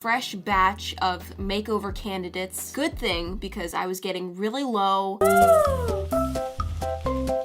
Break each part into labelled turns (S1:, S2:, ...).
S1: fresh batch of makeover candidates. Good thing, because I was getting really low.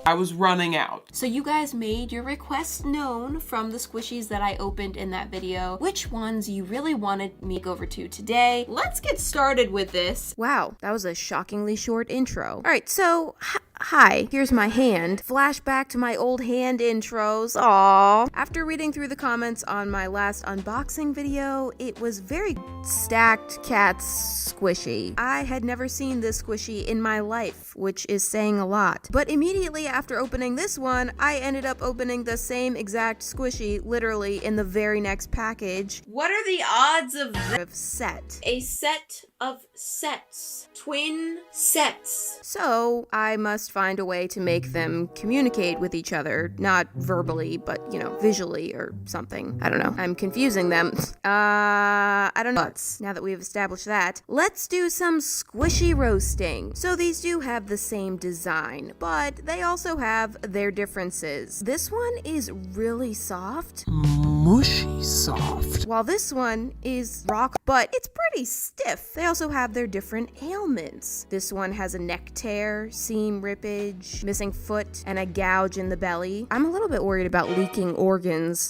S2: I was running out.
S1: So you guys made your requests known from the squishies that I opened in that video. Which ones you really wanted me to go over to today? Let's get started with this. Wow, that was a shockingly short intro. All right, so hi, here's my hand. Flashback to my old hand intros. Aww. After reading through the comments on my last unboxing video, it was very stacked cats squishy. I had never seen this squishy in my life, which is saying a lot. But immediately after opening this one, I ended up opening the same exact squishy literally in the very next package. What are the odds of this set? A set of sets. Twin sets. So I must find a way to make them communicate with each other, not verbally, but, you know, visually or something. I don't know. I'm confusing them. I don't know. But now that we've established that, let's do some squishy roasting. So these do have the same design, but they also have their differences. This one is really soft.
S2: Mushy soft.
S1: While this one is rock, but it's pretty stiff. They also have their different ailments. This one has a neck tear, seam rippage, missing foot, and a gouge in the belly. I'm a little bit worried about leaking organs.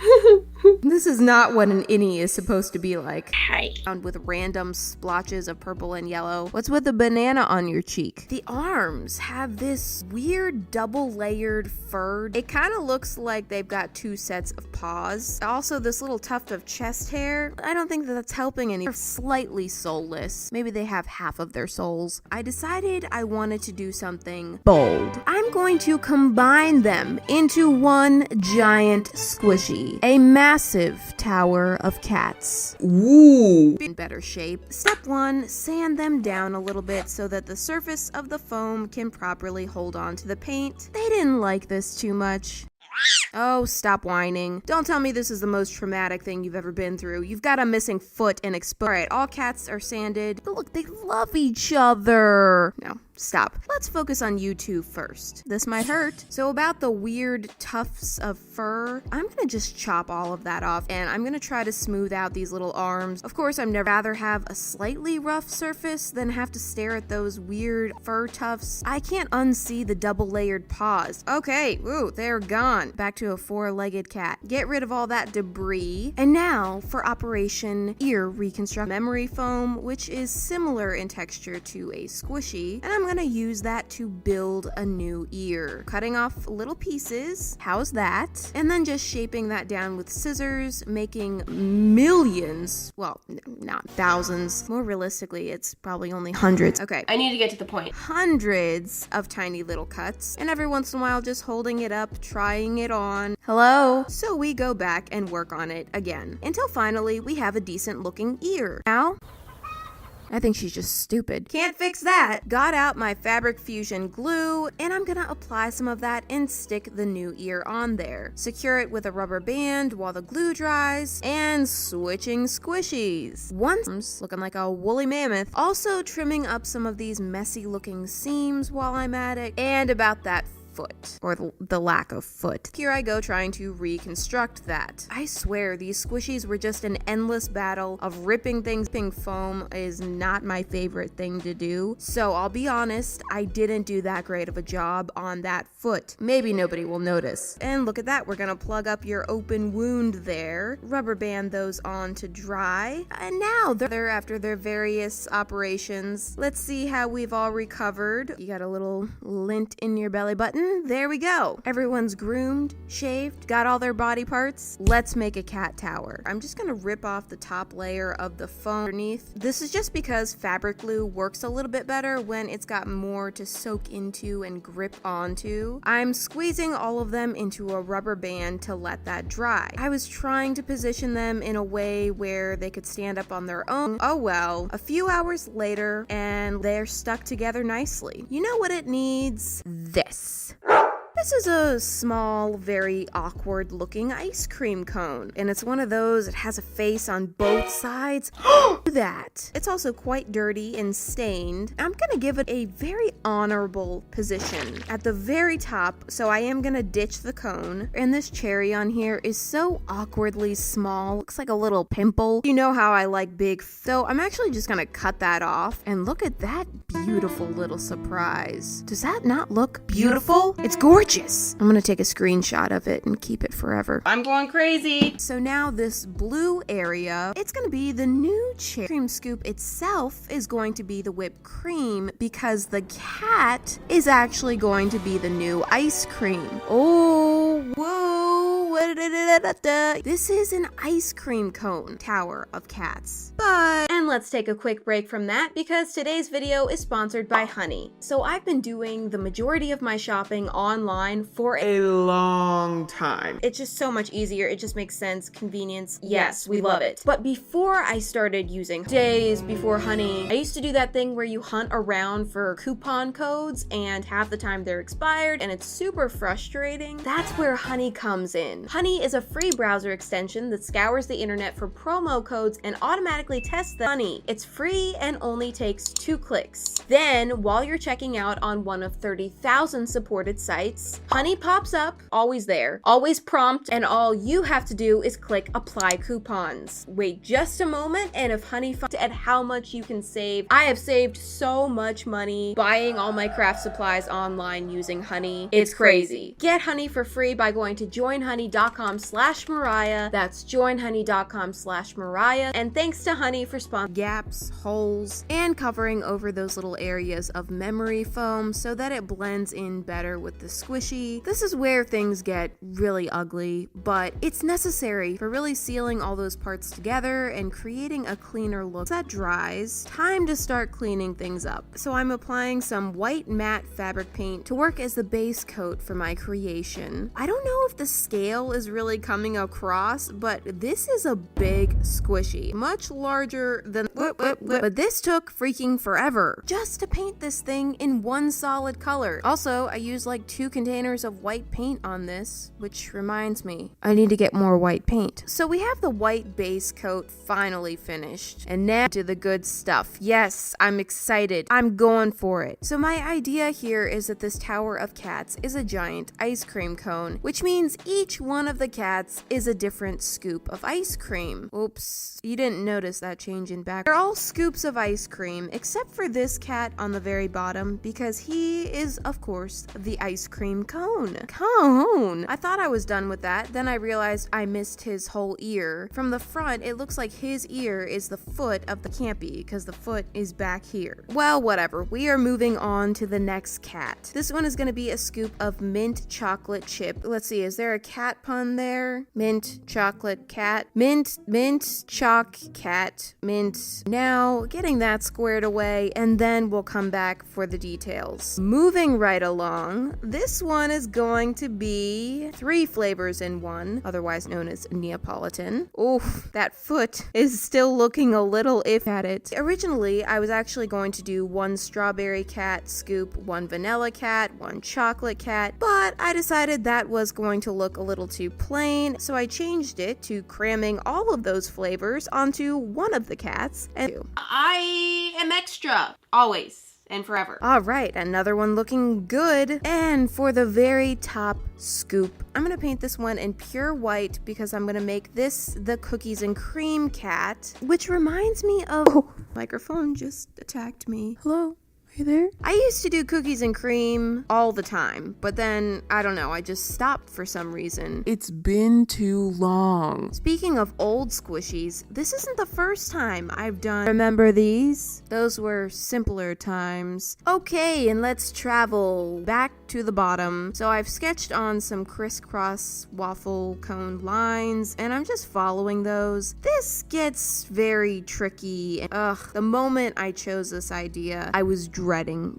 S1: This is not what an innie is supposed to be like. Hi. With random splotches of purple and yellow. What's with the banana on your cheek? The arms have this weird double layered fur. It kind of looks like they've got two sets of paws. Also, this little tuft of chest hair, I don't think that's helping any. They're slightly soulless. Maybe they have half of their souls. I decided I wanted to do something bold. I'm going to combine them into one giant squishy. A massive tower of cats.
S2: Ooh.
S1: In better shape. Step 1, sand them down a little bit so that the surface of the foam can properly hold on to the paint. They didn't like this too much. Oh, stop whining. Don't tell me this is the most traumatic thing you've ever been through. You've got a missing foot and Alright, all cats are sanded. But look, they love each other. No, stop. Let's focus on you two first. This might hurt. So about the weird tufts of fur, I'm gonna just chop all of that off and I'm gonna try to smooth out these little arms. Of course, I'd never rather have a slightly rough surface than have to stare at those weird fur tufts. I can't unsee the double layered paws. Okay, ooh, they're gone. Back to a four-legged cat. Get rid of all that debris. And now for Operation Ear Reconstruct memory foam, which is similar in texture to a squishy, and I'm gonna use that to build a new ear. Cutting off little pieces, how's that? And then just shaping that down with scissors, making millions, well, not thousands. More realistically, it's probably only hundreds. Okay, I need to get to the point. Hundreds of tiny little cuts, and every once in a while just holding it up, trying it on. Hello? So we go back and work on it again, until finally we have a decent looking ear. Now, I think she's just stupid. Can't fix that. Got out my fabric fusion glue, and I'm gonna apply some of that and stick the new ear on there. Secure it with a rubber band while the glue dries, and switching squishies. One's looking like a woolly mammoth. Also trimming up some of these messy looking seams while I'm at it, and about that foot, or the lack of foot. Here I go trying to reconstruct that. I swear these squishies were just an endless battle of ripping things. Ripping foam is not my favorite thing to do, so I'll be honest, I didn't do that great of a job on that foot. Maybe nobody will notice. And look at that, we're gonna plug up your open wound there, rubber band those on to dry, and now they're after their various operations. Let's see how we've all recovered. You got a little lint in your belly button. There we go. Everyone's groomed, shaved, got all their body parts. Let's make a cat tower. I'm just gonna rip off the top layer of the foam underneath. This is just because fabric glue works a little bit better when it's got more to soak into and grip onto. I'm squeezing all of them into a rubber band to let that dry. I was trying to position them in a way where they could stand up on their own. Oh well. A few hours later, and they're stuck together nicely. You know what it needs? This. This is a small, very awkward looking ice cream cone. And it's one of those, it has a face on both sides. That. It's also quite dirty and stained. I'm gonna give it a very honorable position at the very top, so I am gonna ditch the cone. And this cherry on here is so awkwardly small. Looks like a little pimple. You know how I like big, so I'm actually just gonna cut that off. And look at that beautiful little surprise. Does that not look beautiful? It's gorgeous. I'm gonna take a screenshot of it and keep it forever.
S2: I'm going crazy.
S1: So now this blue area, it's gonna be the new cherry cream scoop itself is going to be the whipped cream because the cat is actually going to be the new ice cream. Oh, whoa. This is an ice cream cone tower of cats. And let's take a quick break from that because today's video is sponsored by Honey. So I've been doing the majority of my shopping online for
S2: A long time.
S1: It's just so much easier. It just makes sense. Convenience. Yes, we love it. But before I started using days before Honey, I used to do that thing where you hunt around for coupon codes and half the time they're expired and it's super frustrating. That's where Honey comes in. Honey is a free browser extension that scours the internet for promo codes and automatically tests them. Honey, it's free and only takes 2 clicks. Then, while you're checking out on one of 30,000 supported sites, Honey pops up, always there, always prompt, and all you have to do is click apply coupons. Wait just a moment, and if Honey finds at how much you can save, I have saved so much money buying all my craft supplies online using Honey. It's crazy. Get Honey for free by going to joinhoney.com/Mariah. That's joinhoney.com/Mariah. And thanks to Honey for sponsoring gaps, holes, and covering over those little areas of memory foam so that it blends in better with the squishy. This is where things get really ugly, but it's necessary for really sealing all those parts together and creating a cleaner look. As that dries, time to start cleaning things up. So I'm applying some white matte fabric paint to work as the base coat for my creation. I don't know if the scale is really coming across, but this is a big squishy, much larger than but this took freaking forever just to paint this thing in one solid color. Also, I used like 2 containers of white paint on this, which reminds me, I need to get more white paint. So we have the white base coat finally finished, and now to the good stuff. Yes, I'm excited. I'm going for it. So my idea here is that this tower of cats is a giant ice cream cone, which means each one of the cats is a different scoop of ice cream. Oops, you didn't notice that change in back. They're all scoops of ice cream, except for this cat on the very bottom, because he is, of course, the ice cream cone. I thought I was done with that, then I realized I missed his whole ear. From the front, it looks like his ear is the foot of the campy, because the foot is back here. Well, whatever. We are moving on to the next cat. This one is going to be a scoop of mint chocolate chip. Let's see, is there a cat pun there? Mint, chocolate, cat. Mint, chalk, cat, mint. Now, getting that squared away, and then we'll come back for the details. Moving right along, this one is going to be 3 flavors in one, otherwise known as Neapolitan. Oof, that foot is still looking a little iffy at it. Originally, I was actually going to do 1 strawberry cat scoop, 1 vanilla cat, 1 chocolate cat, but I decided that was going to look a little too plain, so I changed it to cramming all of those flavors onto one of the cats. And
S2: I am extra. Always. And forever.
S1: All right, another one looking good. And for the very top scoop, I'm gonna paint this one in pure white because I'm gonna make this the cookies and cream cat, which reminds me of... Oh, microphone just attacked me. Hello? Are you there? I used to do cookies and cream all the time, but then, I don't know, I just stopped for some reason.
S2: It's been too long.
S1: Speaking of old squishies, this isn't the first time I've done... Remember these? Those were simpler times. Okay, and let's travel back to the bottom. So I've sketched on some crisscross waffle cone lines, and I'm just following those. This gets very tricky. Ugh, the moment I chose this idea, I was dreading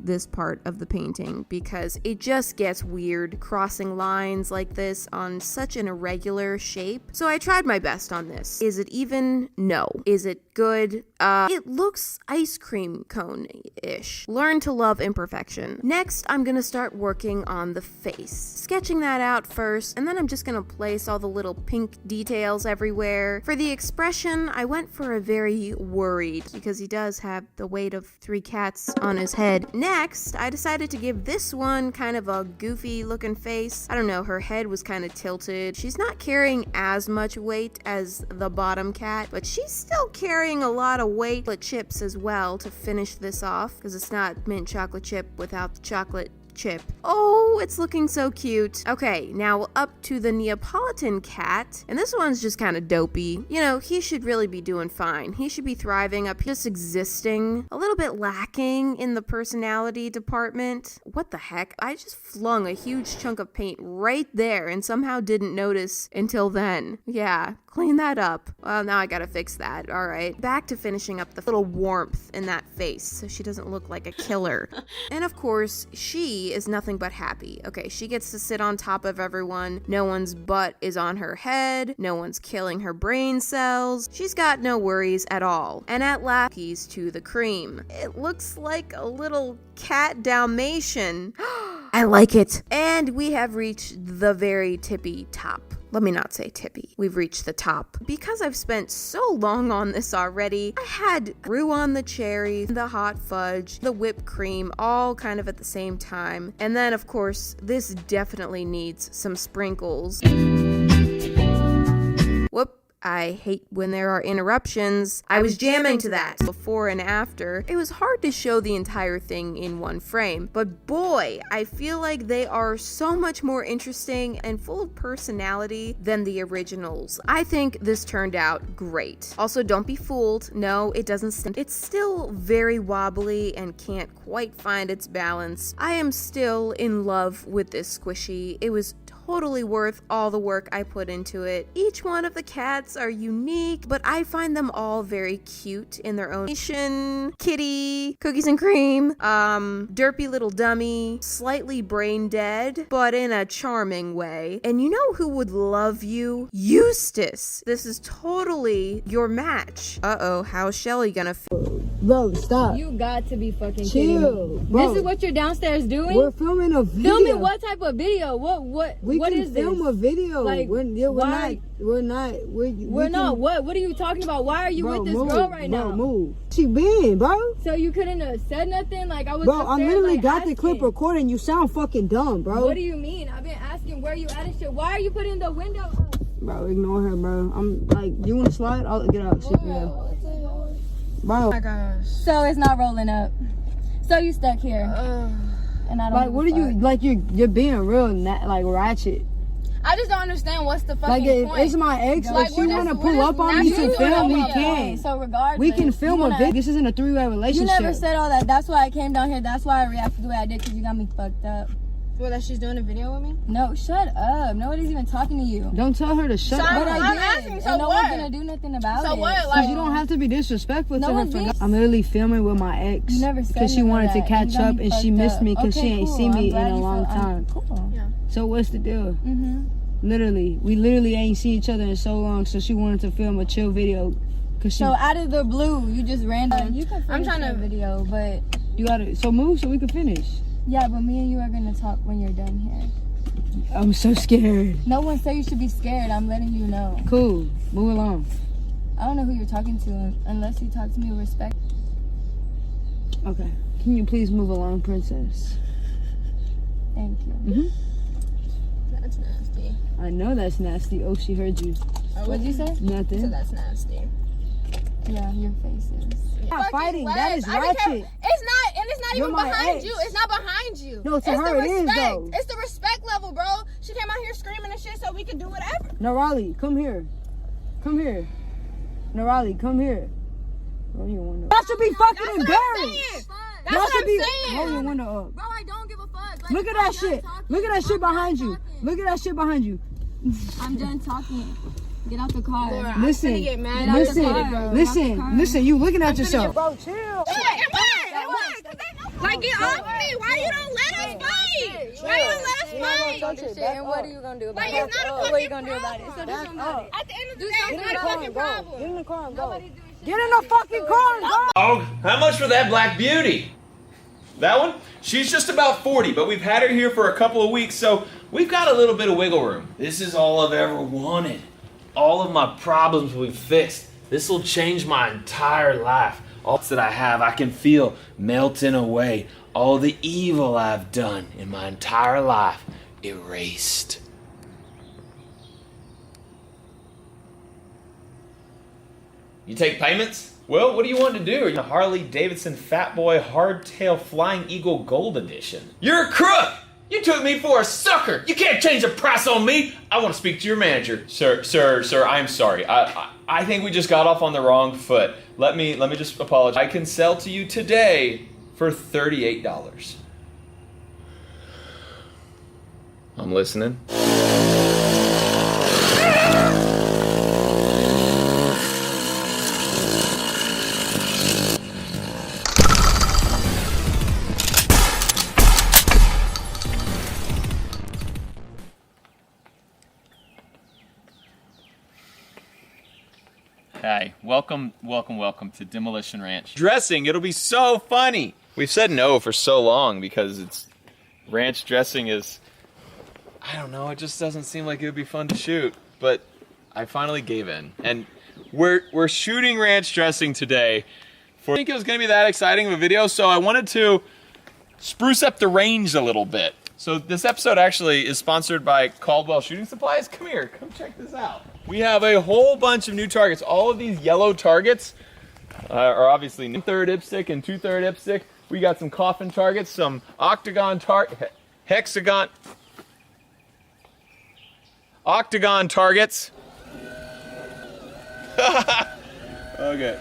S1: this part of the painting because it just gets weird crossing lines like this on such an irregular shape. So I tried my best on this. Is it even? No. Is it good. It looks ice cream cone-ish. Learn to love imperfection. Next, I'm gonna start working on the face. Sketching that out first, and then I'm just gonna place all the little pink details everywhere. For the expression, I went for a very worried, because he does have the weight of 3 cats on his head. Next, I decided to give this one kind of a goofy looking face. I don't know, her head was kind of tilted. She's not carrying as much weight as the bottom cat, but she's still carrying a lot of weight. Chips as well to finish this off, because it's not mint chocolate chip without the chocolate chip. Oh, it's looking so cute. Okay, now up to the Neapolitan cat, and this one's just kind of dopey. You know, he should really be doing fine. He should be thriving up, just existing. A little bit lacking in the personality department. What the heck? I just flung a huge chunk of paint right there and somehow didn't notice until then. Yeah, clean that up. Well, now I gotta fix that. All right, back to finishing up the little warmth in that face so she doesn't look like a killer. And of course, she is nothing but happy. Okay, she gets to sit on top of everyone. No one's butt is on her head. No one's killing her brain cells. She's got no worries at all. And at last, keys to the cream. It looks like a little cat Dalmatian. I like it. And we have reached the very tippy top. Let me not say tippy. We've reached the top. Because I've spent so long on this already, I had roux on the cherries, the hot fudge, the whipped cream, all kind of at the same time. And then, of course, this definitely needs some sprinkles. Whoop. I hate when there are interruptions. I was jamming to that. Before and after, it was hard to show the entire thing in one frame, but boy, I feel like they are so much more interesting and full of personality than the originals. I think this turned out great. Also, don't be fooled. No, it doesn't stand. It's still very wobbly and can't quite find its balance. I am still in love with this squishy. It was totally worth all the work I put into it. Each one of the cats are unique, but I find them all very cute in their own nation. Kitty, Cookies and Cream, derpy little dummy, slightly brain dead, but in a charming way. And you know who would love you? Eustace. This is totally your match. Uh-oh, how's Shelly gonna feel?
S3: Bro, stop.
S4: You got to be fucking kidding
S3: Chill,
S4: me.
S3: bro.
S4: This is what you're downstairs doing?
S3: We're filming a video.
S4: Filming what type of video? What
S3: can
S4: is
S3: film
S4: this?
S3: a video.
S4: Like,
S3: we're
S4: why?
S3: not.
S4: We're not. What are you talking about? Why are you
S3: bro,
S4: with this
S3: move,
S4: girl right
S3: bro,
S4: now?
S3: Move. She been, bro.
S4: So you couldn't have said nothing? Like, I was
S3: Bro, I
S4: upstairs,
S3: literally
S4: like,
S3: got
S4: asking.
S3: the clip recording. You sound fucking dumb, bro.
S4: What do you mean? I've been asking where you at and shit. Why are you putting the window up?
S3: Bro, ignore her, bro. I'm like, you want to slide? I'll get out. Shit, man. Bro.
S4: Oh my gosh. So it's not rolling up. So you stuck here. And I don't
S3: Like, what are you, like, you're being real, like, ratchet.
S4: I just don't understand what's the fucking
S3: Like, if
S4: point.
S3: it's my ex,
S4: Like,
S3: if she want to pull up on me to
S4: naturally
S3: film, we
S4: doing it.
S3: can.
S4: So regardless,
S3: We can film
S4: you
S3: a
S4: wanna-
S3: video. This isn't a three-way
S4: You
S3: relationship.
S4: never said all that. That's why I came down here. That's why I reacted the way I did, because you got me fucked up.
S2: Well, that she's doing a video with me?
S4: No, shut up. Nobody's even talking to you.
S3: Don't tell her to shut
S2: So
S3: up.
S4: But I
S2: I'm
S4: did.
S2: asking, so
S4: and no
S2: what?
S4: one's gonna do nothing about
S2: So
S4: it.
S2: what?
S3: Because
S2: Like,
S3: you don't have to be disrespectful
S4: No
S3: to her.
S4: one's being-
S3: I'm literally filming with my ex.
S4: You never said
S3: because she
S4: none of
S3: wanted to
S4: that.
S3: catch
S4: You got
S3: up
S4: me
S3: and she
S4: fucked
S3: missed
S4: up.
S3: me because she
S4: Okay,
S3: ain't
S4: cool.
S3: seen me
S4: I'm
S3: in
S4: glad
S3: a
S4: you
S3: long
S4: feel-
S3: time.
S4: Cool.
S2: Yeah.
S3: So what's the deal?
S4: Mm-hmm.
S3: Literally, we literally ain't seen each other in so long. So she wanted to film a chill video. Cause she,
S4: So out of the blue, you just ran down. You can
S2: I'm
S4: finish
S2: trying to-
S4: the video, but
S3: you gotta move so we can finish.
S4: yeah, but me and you are gonna talk when you're done here.
S3: I'm so scared.
S4: No one said you should be scared. I'm letting you know.
S3: Cool, move along.
S4: I don't know who you're talking to unless you talk to me with respect.
S3: Okay, can you please move along, princess?
S4: Thank you.
S3: Mhm.
S2: That's nasty.
S3: I know that's nasty. Oh, she heard you.
S4: What'd you say?
S2: So
S3: Nothing.
S2: that's nasty.
S4: Yeah, your face is.
S3: Not fighting. That is ratchet.
S2: It's not, and it's not
S3: You're
S2: even
S3: my
S2: behind
S3: ex.
S2: you. It's not behind you.
S3: No, to
S2: it's
S3: her
S2: the
S3: it is,
S2: respect.
S3: though.
S2: It's the respect level, bro. She came out here screaming and shit so we could do whatever.
S3: Narally, come here. Come here. Narali, come here. Oh, you wanna... That should be fucking embarrassed.
S2: That's
S3: Y'all
S2: what
S3: should
S2: I'm
S3: be.
S2: saying.
S3: Hold your window up.
S4: Bro, I don't give a fuck. Like,
S3: Look at that shit. Look at that shit behind you. Look at that shit behind you.
S4: I'm done talking. Get out the car.
S2: Laura, I'm
S3: Listen,
S2: finna get mad.
S3: listen,
S4: bro.
S3: listen. You looking at yourself.
S2: Bro, chill. Like, get off me. Why you don't let us fight? Why you don't let us fight?
S4: And what are you gonna do about
S2: Like,
S4: it?
S2: it's not a
S4: What are you
S2: fucking
S4: gonna do about it? So do something about it.
S2: At the end of the day, it's not a fucking problem.
S3: Get in the car and go.
S4: Nobody's doing shit
S3: Get in the fucking car and go!
S5: Oh, how much for that Black Beauty? That one? She's just about 40, but we've had her here for a couple of weeks, so we've got a little bit of wiggle room. This is all I've ever wanted. All of my problems will be fixed. This will change my entire life. All that I have, I can feel melting away. All the evil I've done in my entire life erased. You take payments? Well, what do you want to do? The Harley Davidson Fat Boy Hardtail Flying Eagle Gold Edition. You're a crook! You took me for a sucker! You can't change the price on me! I want to speak to your manager. Sir, I'm sorry. I think we just got off on the wrong foot. Let me just apologize. I can sell to you today for $38. I'm listening. Hi, welcome to Demolition Ranch. Dressing, it'll be so funny. We've said no for so long because ranch dressing is, I don't know, it just doesn't seem like it would be fun to shoot. But I finally gave in. And we're shooting ranch dressing today. I think it was gonna be that exciting of a video, so I wanted to spruce up the range a little bit. So this episode actually is sponsored by Caldwell Shooting Supplies. Come here, come check this out. We have a whole bunch of new targets. All of these yellow targets are obviously 1/3 dipstick and 2/3 dipstick. We got some coffin targets, some octagon targets. Okay.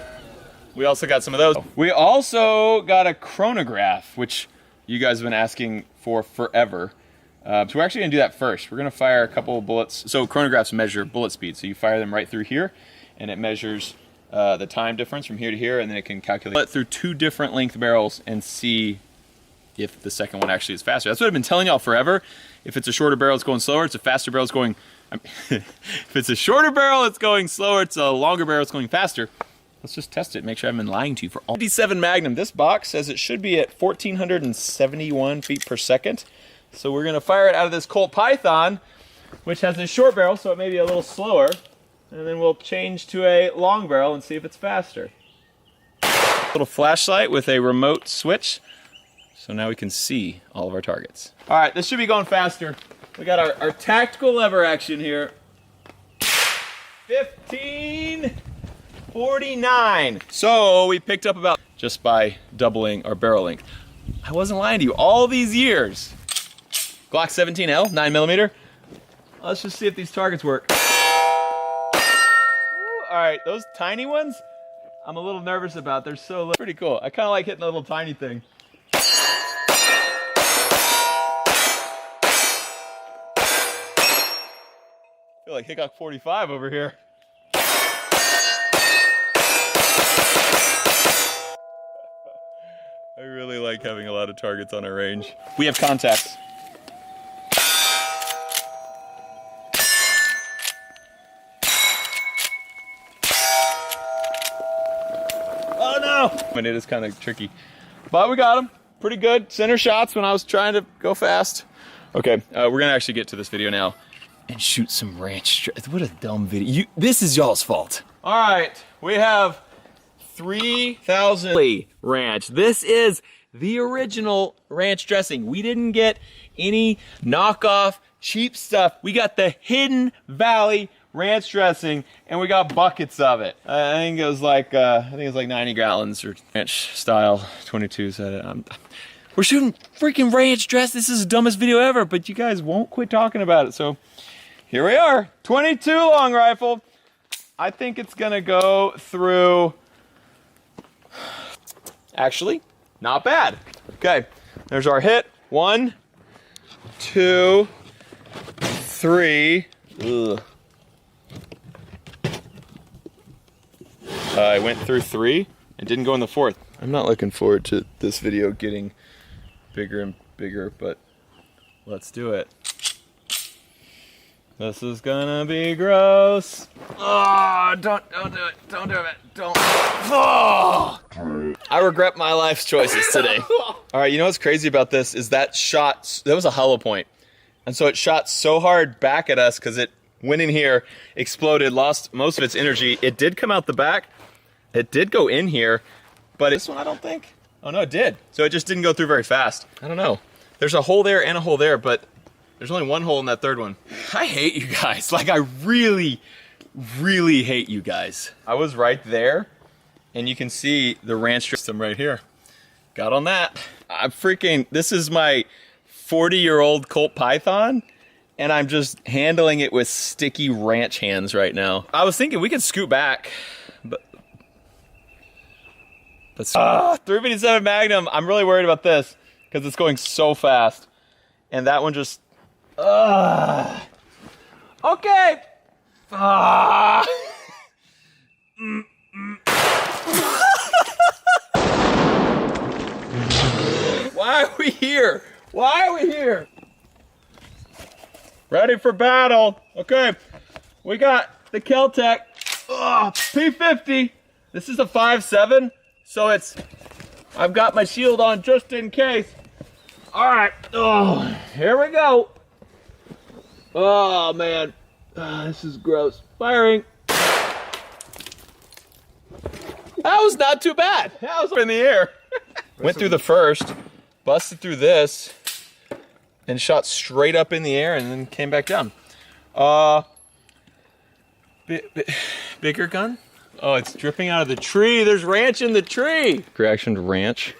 S5: We also got some of those. We also got a chronograph, which you guys have been asking for forever. So we're actually gonna do that first. We're gonna fire a couple of bullets. So chronographs measure bullet speed. So you fire them right through here, and it measures the time difference from here to here, and then it can calculate it through 2 different length barrels and see if the second one actually is faster. That's what I've been telling y'all forever. If it's a shorter barrel, it's going slower. It's a faster barrel, it's going... if it's a shorter barrel, it's going slower. It's a longer barrel, it's going faster. Let's just test it, make sure I haven't been lying to you for all. 57 Magnum. This box says it should be at 1,471 feet per second. So we're gonna fire it out of this Colt Python, which has a short barrel, so it may be a little slower. And then we'll change to a long barrel and see if it's faster. Little flashlight with a remote switch. So now we can see all of our targets. All right, this should be going faster. We got our tactical lever action here. 1549. So we picked up about, just by doubling our barrel length. I wasn't lying to you all these years. Glock 17L, 9mm. Let's just see if these targets work. All right, those tiny ones, I'm a little nervous about. They're so little. Pretty cool. I kind of like hitting the little tiny thing. I feel like Hickok 45 over here. I really like having a lot of targets on our range. We have contacts. Oh no! And it is kind of tricky. But we got him. Pretty good. Center shots when I was trying to go fast. Okay, we're gonna actually get to this video now and shoot some ranch. What a dumb video. This is y'all's fault. All right, we have 3,000 ranch. This is the original ranch dressing. We didn't get any knockoff cheap stuff. We got the Hidden Valley ranch dressing, and we got buckets of it. I think it was like 90 gallons or ranch style 22s. We're shooting freaking ranch dress. This is the dumbest video ever, but you guys won't quit talking about it. So here we are, 22 long rifle. I think it's gonna go through. Actually, not bad. Okay, there's our hit. 1, 2, 3. Ugh. I went through 3 and didn't go in the 4th. I'm not looking forward to this video getting bigger and bigger, but let's do it. This is gonna be gross. Oh, don't do it. Don't do it. Don't. Oh. I regret my life's choices today. All right, you know what's crazy about this is that shot, that was a hollow point. And so it shot so hard back at us because it went in here, exploded, lost most of its energy. It did come out the back. It did go in here, but this one I don't think. Oh no, it did. So it just didn't go through very fast. I don't know. There's a hole there and a hole there, but there's only one hole in that third one. I hate you guys. Like, I really, really hate you guys. I was right there, and you can see the ranch system right here. Got on that. I'm freaking, this is my 40-year-old Colt Python, and I'm just handling it with sticky ranch hands right now. I was thinking we could scoot back, but 357 Magnum, I'm really worried about this, because it's going so fast. And that one just, okay. Why are we here? Why are we here? Ready for battle. Okay, we got the Keltec P50. This is a 5.7, so I've got my shield on just in case. All right, here we go. Oh man, this is gross. Firing. That was not too bad. That was in the air. Went through the first, busted through this, and shot straight up in the air and then came back down. Bigger gun? Oh, it's dripping out of the tree. There's ranch in the tree. Reaction to ranch.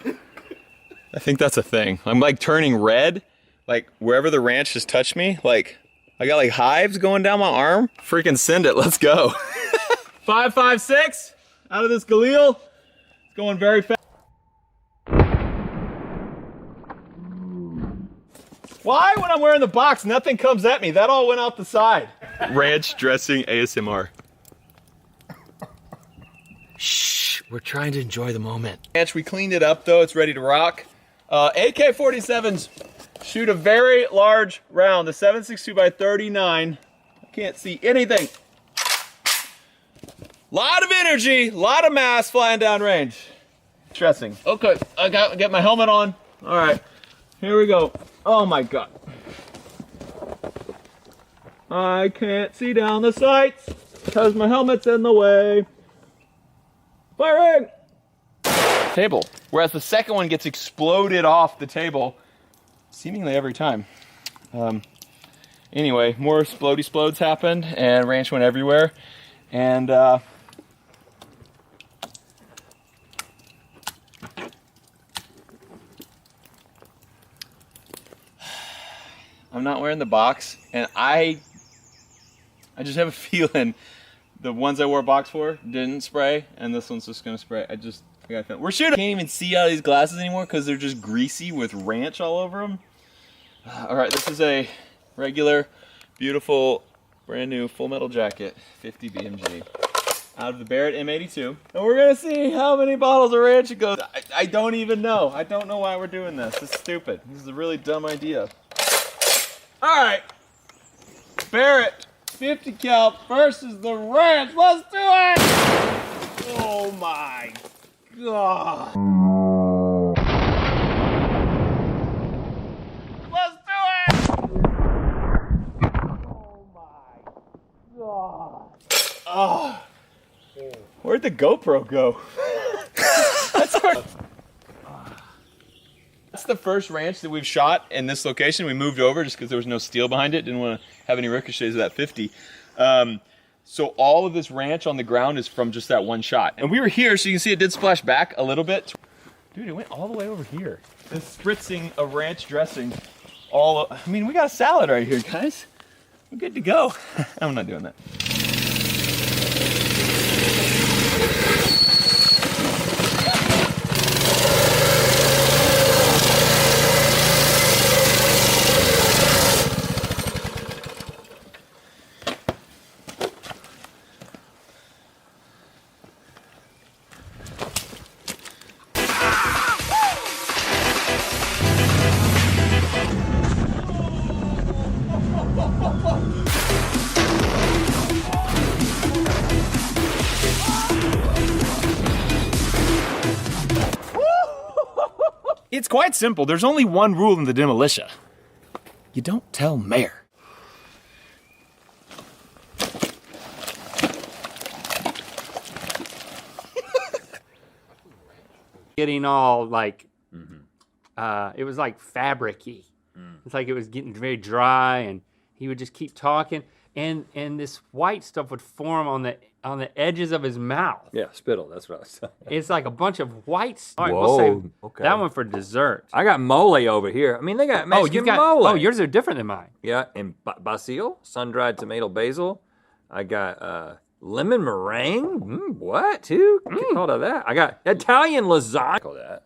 S5: I think that's a thing. I'm like turning red, like wherever the ranch has touched me. Like I got like hives going down my arm. Freaking send it, let's go. 5.56 out of this Galil. It's going very fast. Why when I'm wearing the box, nothing comes at me? That all went out the side. Ranch dressing ASMR. Shh, we're trying to enjoy the moment. Ranch, we cleaned it up though, it's ready to rock. AK-47s shoot a very large round, the 7.62 by 39. I can't see anything. Lot of energy, lot of mass flying down range. Stressing. Okay, I get my helmet on. All right, here we go. Oh my God. I can't see down the sights because my helmet's in the way. Firing! Table. Whereas the second one gets exploded off the table seemingly every time. Anyway, more explodey explodes happened and ranch went everywhere. And I'm not wearing the box, and I just have a feeling the ones I wore a box for didn't spray, and this one's just gonna spray. I got a feeling. We're shooting. I can't even see out of these glasses anymore because they're just greasy with ranch all over them. All right, this is a regular, beautiful, brand new Full Metal Jacket, 50 BMG, out of the Barrett M82. And we're gonna see how many bottles of ranch it goes. I don't even know. I don't know why we're doing this. It's stupid. This is a really dumb idea. All right, Barrett 50 cal versus the ranch. Let's do it! Oh my God. Let's do it! Oh my God. Oh. Where'd the GoPro go? That's the first ranch that we've shot in this location. We moved over just because there was no steel behind it. Didn't want to have any ricochets of that 50. So all of this ranch on the ground is from just that one shot. And we were here, so you can see it did splash back a little bit. Dude, it went all the way over here. The spritzing of ranch dressing. I mean, we got a salad right here, guys. We're good to go. I'm not doing that. It's quite simple. There's only one rule in the Demolition. You don't tell Mayor.
S6: Getting all like, it was like fabric-y. It's like it was getting very dry, and he would just keep talking, and this white stuff would form on the edges of his mouth.
S7: Yeah, spittle. That's what I was saying.
S6: It's like a bunch of white stuff. All right,
S7: Whoa,
S6: we'll save
S7: okay.
S6: that one for dessert.
S7: I got mole over here. I mean, they got Mexican mole.
S6: Oh, yours are different than mine.
S7: Yeah, and basil, sun-dried tomato basil. I got lemon meringue. What, too? Get thought of that. I got Italian lasagna. Call that.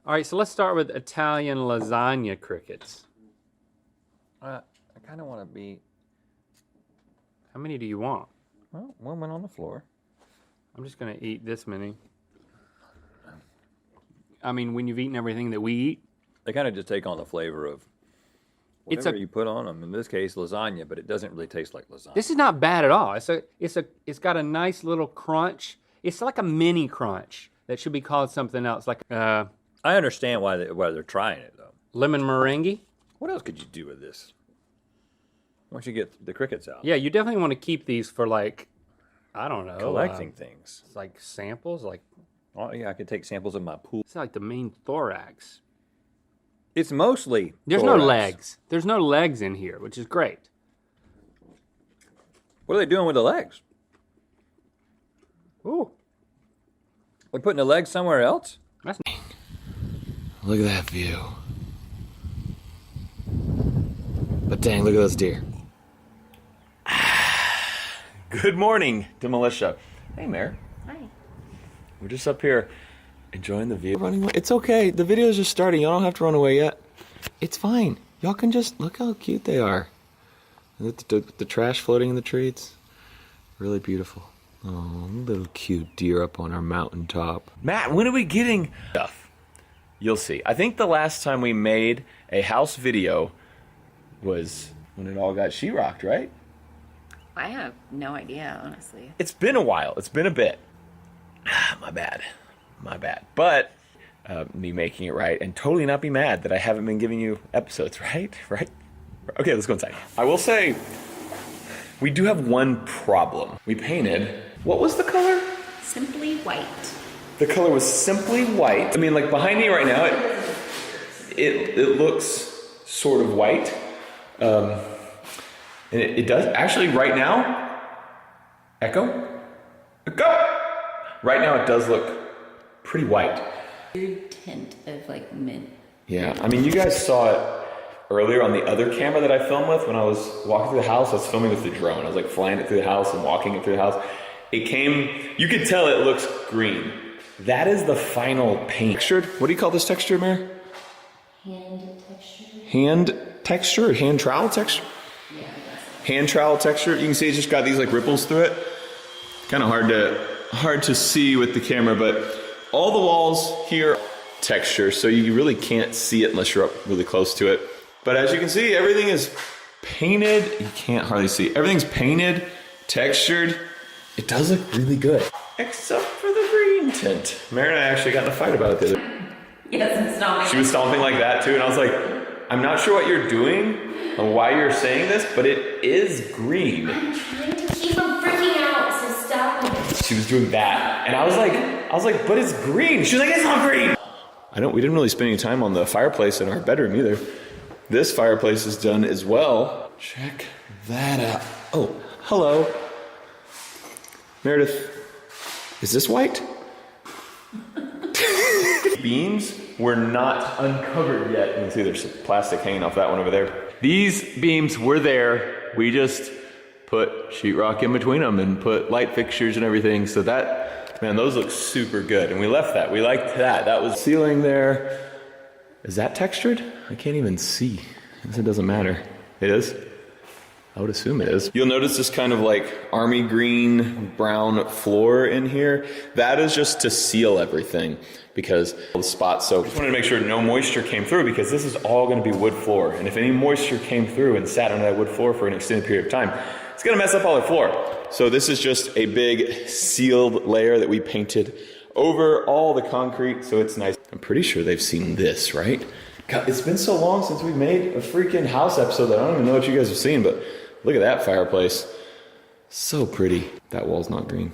S6: All right, so let's start with Italian lasagna crickets.
S7: I kind of want to be.
S6: How many do you want?
S7: Well, one went on the floor.
S6: I'm just gonna eat this many. I mean, when you've eaten everything that we eat,
S7: They kind of just take on the flavor of whatever you put on them. In this case, lasagna, but it doesn't really taste like lasagna.
S6: this is not bad at all. It's got a nice little crunch. It's like a mini crunch that should be called something else, like
S7: I understand why they're trying it though.
S6: lemon meringue.
S7: What else could you do with this? Once you get the crickets out.
S6: Yeah, you definitely want to keep these for like, I don't know,
S7: Collecting things.
S6: It's like samples, like
S7: Oh yeah, I could take samples of my pool.
S6: it's like the main thorax.
S7: It's mostly
S6: There's
S7: thorax.
S6: no legs. There's no legs in here, which is great.
S7: What are they doing with the legs?
S6: Ooh,
S7: They're putting the legs somewhere else?
S6: that's
S5: Look at that view. But dang, look at those deer. Good morning, Demolition. Hey, Mayor.
S4: Hi.
S5: We're just up here enjoying the view. Running away. It's okay. The video's just starting. Y'all don't have to run away yet. It's fine. Y'all can just look how cute they are. The trash floating in the trees. Really beautiful. Oh, little cute deer up on our mountaintop. Matt, when are we getting stuff? You'll see. I think the last time we made a house video was when it all got sheetrocked, right?
S8: I have no idea, honestly.
S5: It's been a while. It's been a bit. My bad. But me making it right and totally not be mad that I haven't been giving you episodes, right? Right? Okay, let's go inside. I will say, we do have one problem. We painted, what was the color?
S8: Simply white.
S5: The color was simply white. I mean, like behind me right now, it looks sort of white. And it does, actually right now, echo. Right now it does look pretty white.
S8: Weird tint of like mint.
S5: Yeah, I mean, you guys saw it earlier on the other camera that I filmed with when I was walking through the house. I was filming with the drone. I was like flying it through the house and walking it through the house. It came, you could tell it looks green. That is the final paint. Textured? What do you call this texture, Mary?
S8: Hand texture.
S5: Hand texture? Hand trowel texture?
S8: Yeah, I guess.
S5: Hand trowel texture. You can see it's just got these like ripples through it. Kind of hard to see with the camera, but all the walls here texture, so you really can't see it unless you're up really close to it. But as you can see, everything is painted. You can't hardly see. Everything's painted, textured. It does look really good. Except for the green tint. Mary and I actually got in a fight about it the other day.
S8: Yes, and stomping.
S5: She was stomping like that too, and I was like, I'm not sure what you're doing or why you're saying this, but it is green.
S8: I'm trying to keep them freaking out, so stop it.
S5: She was doing that, and I was like, but it's green. She was like, it's not green. We didn't really spend any time on the fireplace in our bedroom either. This fireplace is done as well. Check that out. Oh, hello. Meredith, is this white? Beams were not uncovered yet. You can see there's some plastic hanging off that one over there. These beams were there. We just put sheetrock in between them and put light fixtures and everything. So that, man, those look super good. And we left that. We liked that. That was ceiling there. Is that textured? I can't even see. I guess it doesn't matter. It is? I would assume it is. You'll notice this kind of like army green brown floor in here. That is just to seal everything because the spots. So just wanted to make sure no moisture came through because this is all going to be wood floor. And if any moisture came through and sat on that wood floor for an extended period of time, it's going to mess up all the floor. So this is just a big sealed layer that we painted over all the concrete, so it's nice. I'm pretty sure they've seen this, right? God, it's been so long since we made a freaking house episode that I don't even know what you guys have seen, but look at that fireplace. So pretty. That wall's not green.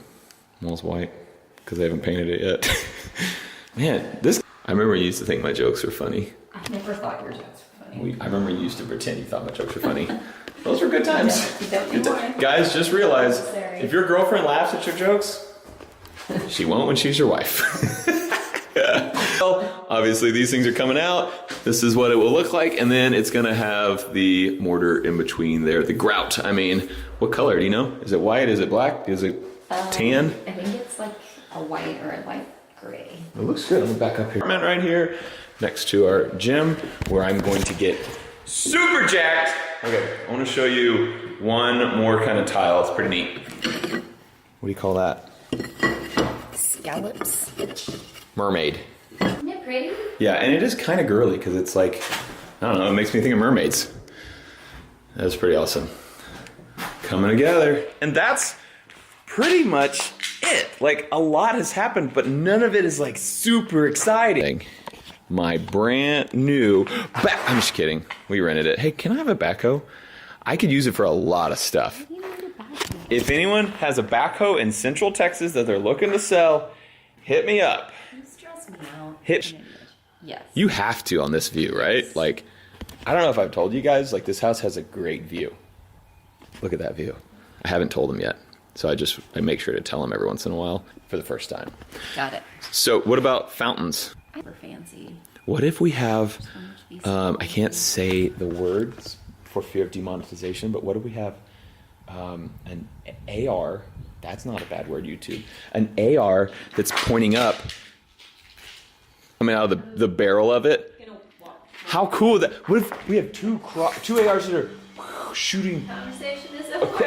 S5: The wall's white, because they haven't painted it yet. Man, this... I remember you used to think my jokes were funny.
S8: I never thought your jokes were funny.
S5: I remember you used to pretend you thought my jokes were funny. Those were good times.
S8: Don't be lying.
S5: Guys, just realize,
S8: Sorry.
S5: if your girlfriend laughs at your jokes, she won't when she's your wife. Well, obviously these things are coming out. This is what it will look like, and then it's gonna have the mortar in between there, the grout. I mean, what color, do you know? Is it white, is it black, is it tan?
S8: I think it's like a white or a light gray.
S5: It looks good. I'm gonna back up here. I'm right here next to our gym where I'm going to get super jacked. Okay, I want to show you one more kind of tile. It's pretty neat. What do you call that?
S8: Scallops.
S5: Mermaid.
S8: Isn't it pretty?
S5: Yeah, and it is kind of girly because it's like, I don't know, it makes me think of mermaids. That's pretty awesome. Coming together. And that's pretty much it. Like, a lot has happened, but none of it is like super exciting. My brand new I'm just kidding. We rented it. Hey, can I have a backhoe? I could use it for a lot of stuff. If anyone has a backhoe in Central Texas that they're looking to sell, hit me up.
S8: You stress me out. Yes.
S5: You have to on this view, right? Like, I don't know if I've told you guys, like, this house has a great view. Look at that view. I haven't told them yet. So I make sure to tell them every once in a while for the first time.
S8: Got it.
S5: So what about fountains?
S8: Super fancy.
S5: What if we have, I can't say the words for fear of demonetization, but what if we have an AR, that's not a bad word, YouTube, an AR that's pointing up, I mean, out of the barrel of it. How cool is that? What if we have two ARs that are shooting?
S8: Conversation is over.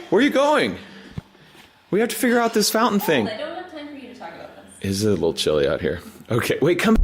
S5: Where are you going? We have to figure out this fountain thing.
S8: I don't have time for you to talk about this.
S5: Is it a little chilly out here? Okay, wait, come.